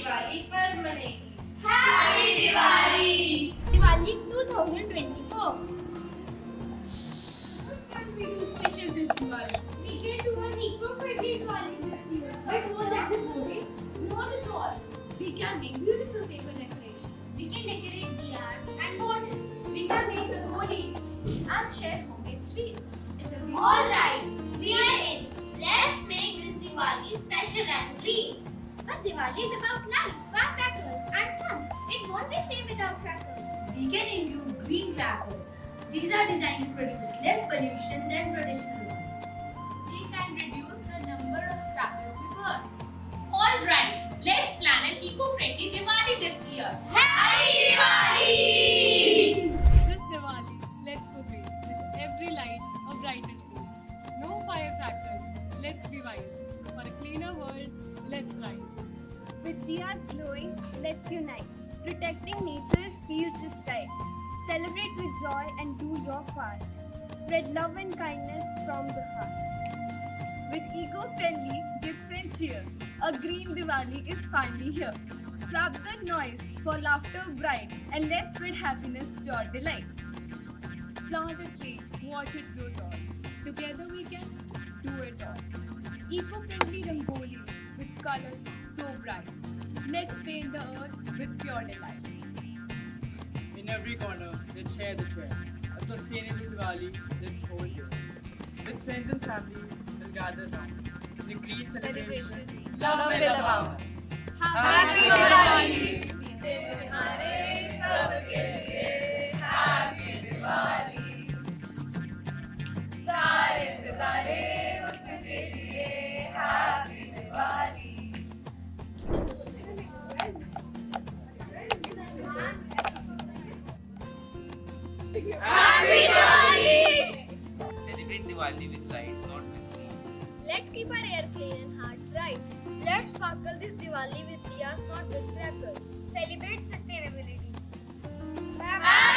दिवाली पर्व मनेगी। Happy Diwali! Diwali 2024. What can we do special this Diwali? We can do an eco-friendly Diwali this year. But will that be boring? Not at all. We can make beautiful paper decorations. We can decorate diyas and bottles. We can make rangolis And share homemade sweets. It will be Alright, we are in. Let's make this Diwali special and green. But Diwali is about lights, firecrackers and fun. It won't be same without crackers. We can include green crackers. These are designed to produce less pollution than traditional ones. We can reduce the number of crackers we burst. Alright, let's plan an eco-friendly Diwali this year. Happy Diwali! This Diwali, let's go green. With every light, a brighter soul. No firecrackers, let's be wise. For a cleaner world, let's rise. With diyas glowing, let's unite. Protecting nature feels just right. Celebrate with joy and do your part. Spread love and kindness from the heart. With eco-friendly gifts and cheer, a green Diwali is finally here. Swap the noise for laughter bright and let's spread happiness, pure delight. Plant a tree, watch it grow tall. Together we can do it all. Eco-friendly Rangoli with colors so bright. Let's paint the earth with pure delight. In every corner, let's share the joy. A sustainable Diwali, let's hold it. With friends and family, we'll gather round. In a green celebration, Love will abound. Happy Diwali! तुम्हारे सबके लिए Happy Diwali! सारे सितारे उसके लिए Happy Diwali! Happy Diwali! Celebrate Diwali with light, not with greed. Let's keep our air clean and heart bright. Let's sparkle this Diwali with diyas, not with crackers. Celebrate sustainability. Happy